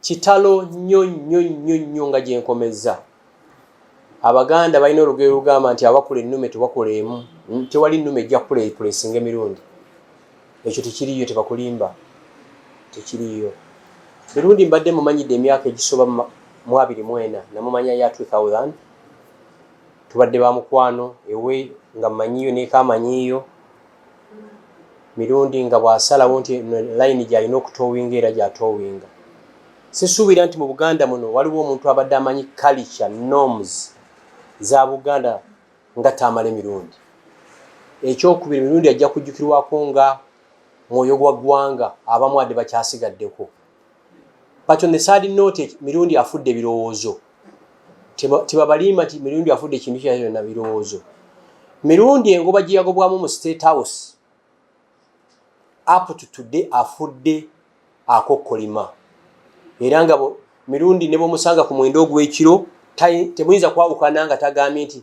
kitalo nnyo nga gye nkomezza. Abaganda balina olugero lugamba nti abakula ennume tebakola emu. Tewali nnume ejja kukula epulesinga emirundi. Ekyo tekiriyo, tebakulimba. Tekiriyo. Mirundi mbadde mumanyidde emyaka egisoba mu 24 namumanya ya 2000. Tubadde ba mukwano ewe nga mmanyiyo n'ekamanyiyo. Mirundi nga bw'asalawo nti layini gy'alina okutowinga era gy'atowinga. Sisuubira nti mu Buganda muno waliwo omuntu abadde amanyi culture norms za Buganda nga Tamale Mirundi. Ekyokubiri, Mirundi ajja kujjukirwako nga mwoyo gwa ggwanga, abamu adde bakyasigaddeko. But on the side note, Mirundi afudde birowoozo. Tebabalima nti Mirundi afudde ekintu kyonna birowoozo. Mirundi engoba gye yagobwamu mu State House up to today afudde akokkolima. Era nga Mirundi ne bw'omusanga ku mwendo ogw'ekiro temuyinza kwawukana nga tagambye nti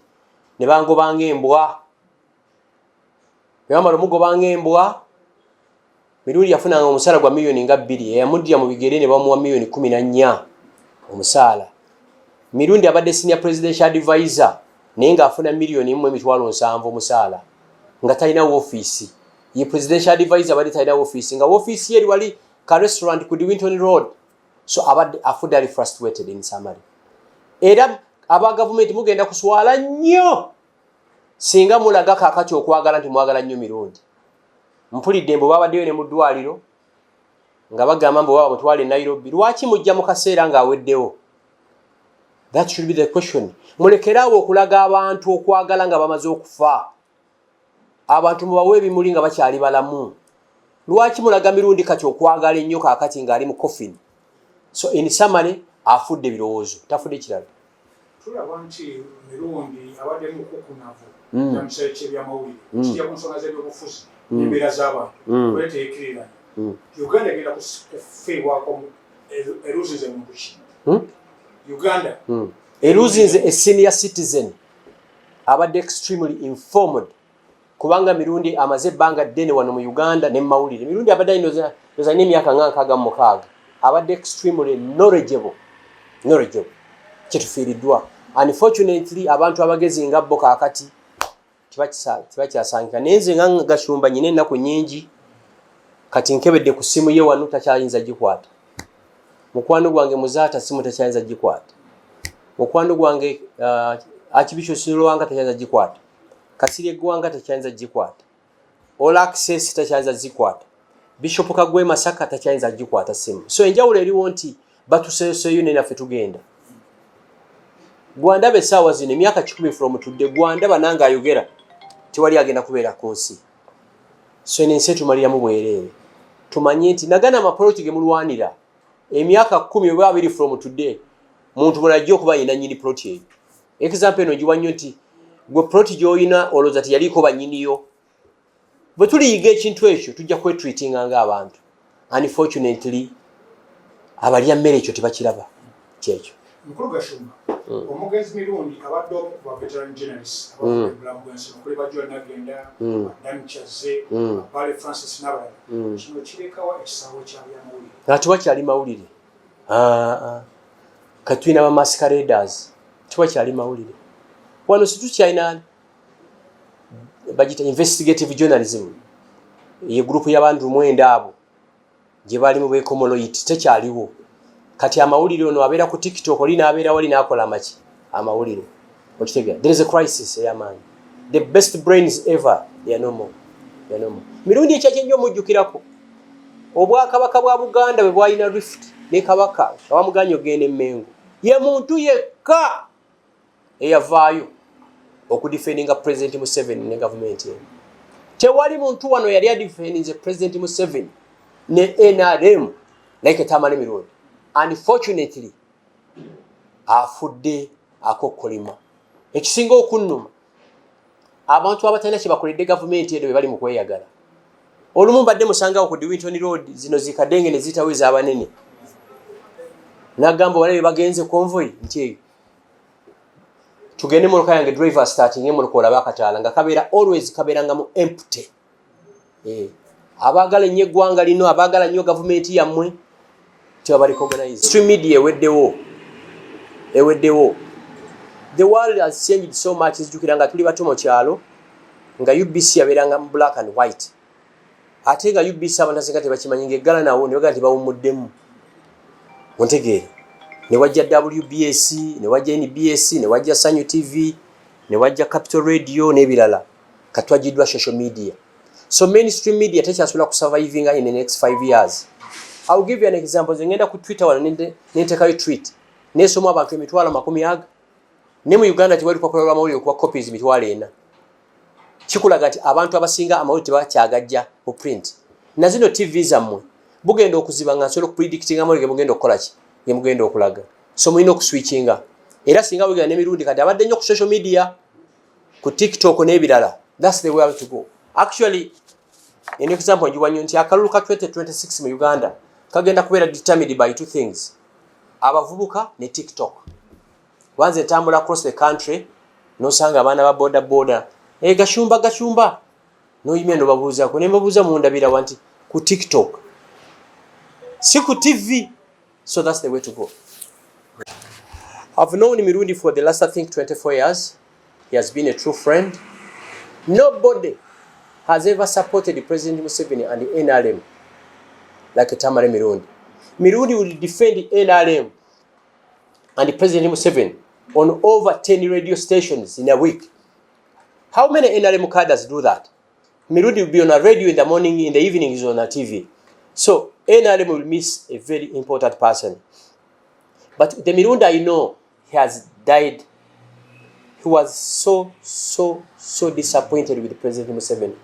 ne bangobanga embwa. Bwe bamala omugobanga embwa, Mirundi yafunanga omusaala gwa miliyoni nga 2, eyamuddira mu bigere ne bamuwa miliyoni 14 omusaala. Mirundi abadde senior presidential advisor naye ng'afuna miliyoni 1.7 omusaala nga talina woofiisi. Ye presidential advisor abadde talina woofiisi nga woofiisi ye eri wali ka restaurant ku Winton Road. So abadde afudde ali frustrated in summary. Era aba government mugenda kuswala nnyo singa mulaga kaakati okwagala nti mwagala nnyo Mirundi. Mpulidde mbu babaddeyo ne mu ddwaliro nga bagamba mbu baba mutwale Nairobi. Lwaki mujja mu kaseera ng'aweddewo? That should be the question. Mulekerawo okulaga abantu okwagala nga bamaze okufa. Abantu mubawe ebimuli nga bakyali balamu. Lwaki mulaga Mirundi kati okwagala ennyo kaakati ng'ali mu coffin? So in summary, afudde birowoozo, tafudde kirala. Tulaba nti Mirundi abadde mu kukunavu namusale ky'ebyamawulire kijja ku nsonga z'ebyobufuzi n'embeera z'abantu kweteekirira. Uganda egenda kufiibwako eruzinze muntu ki? Uganda eruzinze a senior citizen abadde extremely informed kubanga Mirundi amaze ebbanga ddene wano mu Uganda ne mawulire. Mirundi abadde alina n'emyaka nga 66. Abadde extremely knowledgeable kyetufiiriddwa. Unfortunately abantu abagezi nga bo kaakati tibakyasangika. Naye nze nga Gashumba nyina ennaku nnyingi kati nkebedde ku ssimu ye wano takyayinza gikwata. Mukwano gwange muzaata simu takyayinza gikwata. Mukwano gwange Archbishop Silwanga takyayinza gikwata. Kasirye Gwanga takyayinza gikwata. All Access takyayinza gikwata. Bishop Kagwe Masaka takyayinza gikwata simu. So enjawulo eriwo nti batuseeseeyo ne naffe tugenda. Gwandaba essaawa zino emyaka 10 from today, Gwandaba nange ayogera tewali agenda kubeera ku nsi. So ensi tumaliramu bwereere. Tumanye nti nagana amapoliti ge mulwanira emyaka 10 oba 2 from today muntu mulajja okuba yina nnyini ploti eyo. Example eno giwa nnyo nti gwe ploti gy'olina olowooza teyaliko bannyiniyo. Bwe tuliyiga ekintu ekyo tujja kwetreatinga ng'abantu. Unfortunately abalya mmere ekyo tebakiraba kyekyo. Mukulu Gashumba, omugenzi Mirundi abadde omu ku veteran journalists abafudde bulamu bw'ensi okuli Bajwa Nagenda, Ekyasse, Bale Francis n'abalala. Kino kirekawa ekisaawe ky'abyamawulire. Tewakyali mawulire. Kati tulina ba masqueraders. Tewakyali mawulire. Wano situkyalina bagita investigative journalism. Ye group y'abantu 9 abo gye bali mu bekomoloiti tekyaliwo. Kati amawulire ono abeera ku TikTok oli n'abeera wali n'akola amaki amawulire. Okitegeera. There is a crisis ey'amaanyi. The best brains ever they no more. Mirundi ekyakye nnyo mujjukirako. Obwakabaka bwa Buganda bwe bwalina rift ne kabaka awamuganya ogenda Emmengo. Ye muntu yekka eyavaayo okudifendinga President Museveni ne government ye. Tewali muntu wano yali adifendinze President Museveni ne NRM like Tamale Mirundi. Unfortunately afudde akokkolima. Ekisinga okunnuma abantu abatalina kye bakoledde gavumenti edo bali mu kweyagala. Olumu badde musangawo ku Winton Road zino zikadenge ne zitaweza abanene. Nagamba wale bagenze convoy nti tugende mu yange driver starting mu lukola bakataala nga kabeera always kabeera nga mu empty. Abagala nnyo eggwanga lino abagala nnyo gavumenti yammwe tebaba recognize. Stream media eweddewo. The world has changed so much. Nzijukira nga tuli bato mu kyalo nga UBC yabeeranga mu black and white. Ate nga UBC abantu asinga tebakimanyi ng'eggala nawo ne bagamba nti bawumuddemu. Ontegeere. Ne wajja WBS, ne wajja NBS, ne wajja Sanyu TV, ne wajja Capital Radio n'ebirala. Katwajiddwa social media. So mainstream media tekyasobola kusurvivinga in the next 5 years. I'll give you an example. Ngenda ku Twitter wano nentekayo tweet. Nesoma abantu emitwalo 100. Ne mu Uganda tewali popular amawulire okuwa copies emitwalo 4. Kikulaga nti abantu abasinga amawulire tebakyagajja mu print. Na zino TV zammwe bugenda okuziba nga nsobola okupredictinga amawulire bugenda okukola ki? Ye mugenda okulaga. So mulina okuswitchinga. Era singa bugenda n'emirundi kati abadde nnyo ku social media, ku TikTok n'ebirala. That's the way to go. Actually, an example njiwanyo nti akalulu ka 2026 mu Uganda kagenda kubeera determined by 2 things. Abavubuka ne TikTok. Wanze tambula across the country, nosanga abaana ba boda. Gashumba. No yimye no babuuza ko ne mbabuuza mu ndabira wanti ku TikTok. Si ku TV. So that's the way to go. I've known Mirundi for the last, I think, 24 years. He has been a true friend. Nobody has ever supported President Museveni and the NRM like Tamale Mirundi. Mirundi will defend the NRM and the President Museveni on over 10 radio stations in a week. How many NRM cadres do that? Mirundi will be on a radio in the morning, in the evening he's on a TV. So NRM will miss a very important person. But the Mirundi I know, he has died. He was so disappointed with President Museveni.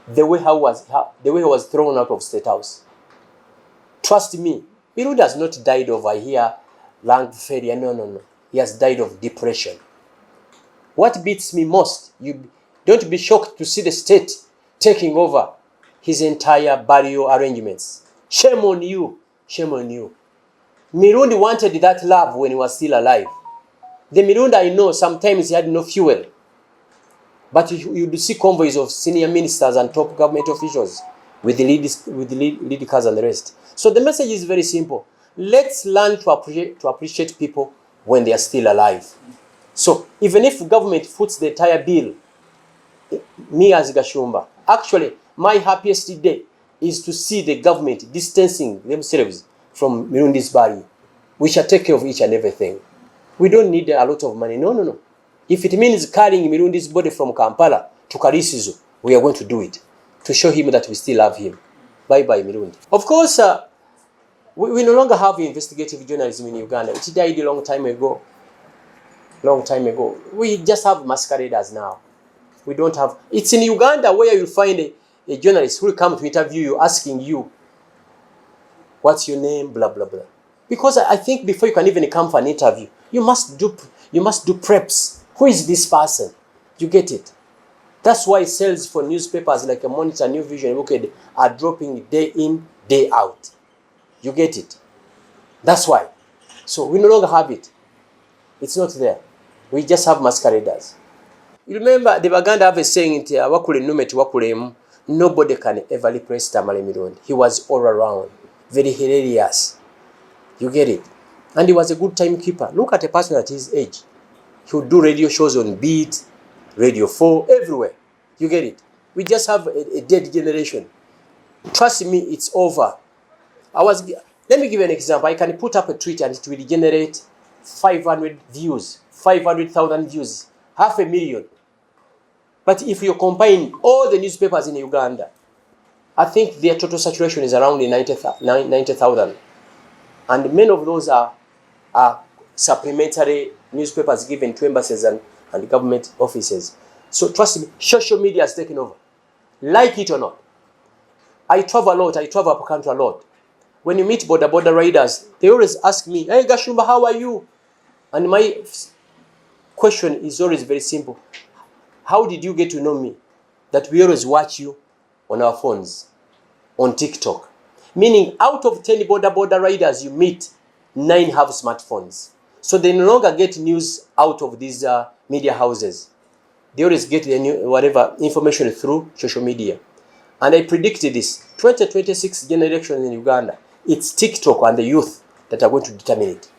The way he was thrown out of State House. Trust me, Mirundi has not died over here, lung failure. No. He has died of depression. What beats me most, you don't be shocked to see the state taking over his entire burial arrangements. Shame on you. Mirundi wanted that love when he was still alive. The Mirundi I know, sometimes he had no fuel. But you'd see convoys of senior ministers and top government officials with the lead cars and the rest. So the message is very simple. Let's learn to appreciate people when they are still alive. So even if government foots the entire bill, me as Gashumba, actually my happiest day is to see the government distancing themselves from Mirundi's body. We shall take care of each and everything. We don't need a lot of money. No. If it means carrying Mirundi's body from Kampala to Karisizo, we are going to do it to show him that we still love him. Bye-bye, Mirundi. Of course, we no longer have investigative journalism in Uganda. It died a long time ago. We just have masqueraders now. We don't have... It's in Uganda where you'll find a journalist who will come to interview you, asking you, what's your name, blah, blah, blah. Because I think before you can even come for an interview, you must do preps. Who is this person? You get it? That's why sales for newspapers like a Monitor, New Vision, Looked are dropping day in, day out. You get it? That's why. So we no longer have it. It's not there. We just have masqueraders. You remember the Baganda have a saying, nobody can ever replace Tamale Mirundi. He was all around. Very hilarious. You get it? And he was a good timekeeper. Look at a person at his age. He would do radio shows on Beat, Radio 4, everywhere. You get it? We just have a dead generation. Trust me, it's over. Let me give you an example. I can put up a tweet and it will generate 500 views, 500,000 views, 500,000. But if you combine all the newspapers in Uganda, I think their total saturation is around 90,000. And many of those are supplementary newspapers given to embassies and government offices. So trust me, social media has taken over. Like it or not. I travel a lot. I travel up country a lot. When you meet border riders, they always ask me, hey Gashumba, how are you? And my question is always very simple. How did you get to know me? That we always watch you on our phones, on TikTok. Meaning, out of 10 border riders you meet, 9 have smartphones. So they no longer get news out of these media houses. They always get the whatever information through social media. And I predicted this. 2026 general elections in Uganda, it's TikTok and the youth that are going to determine it.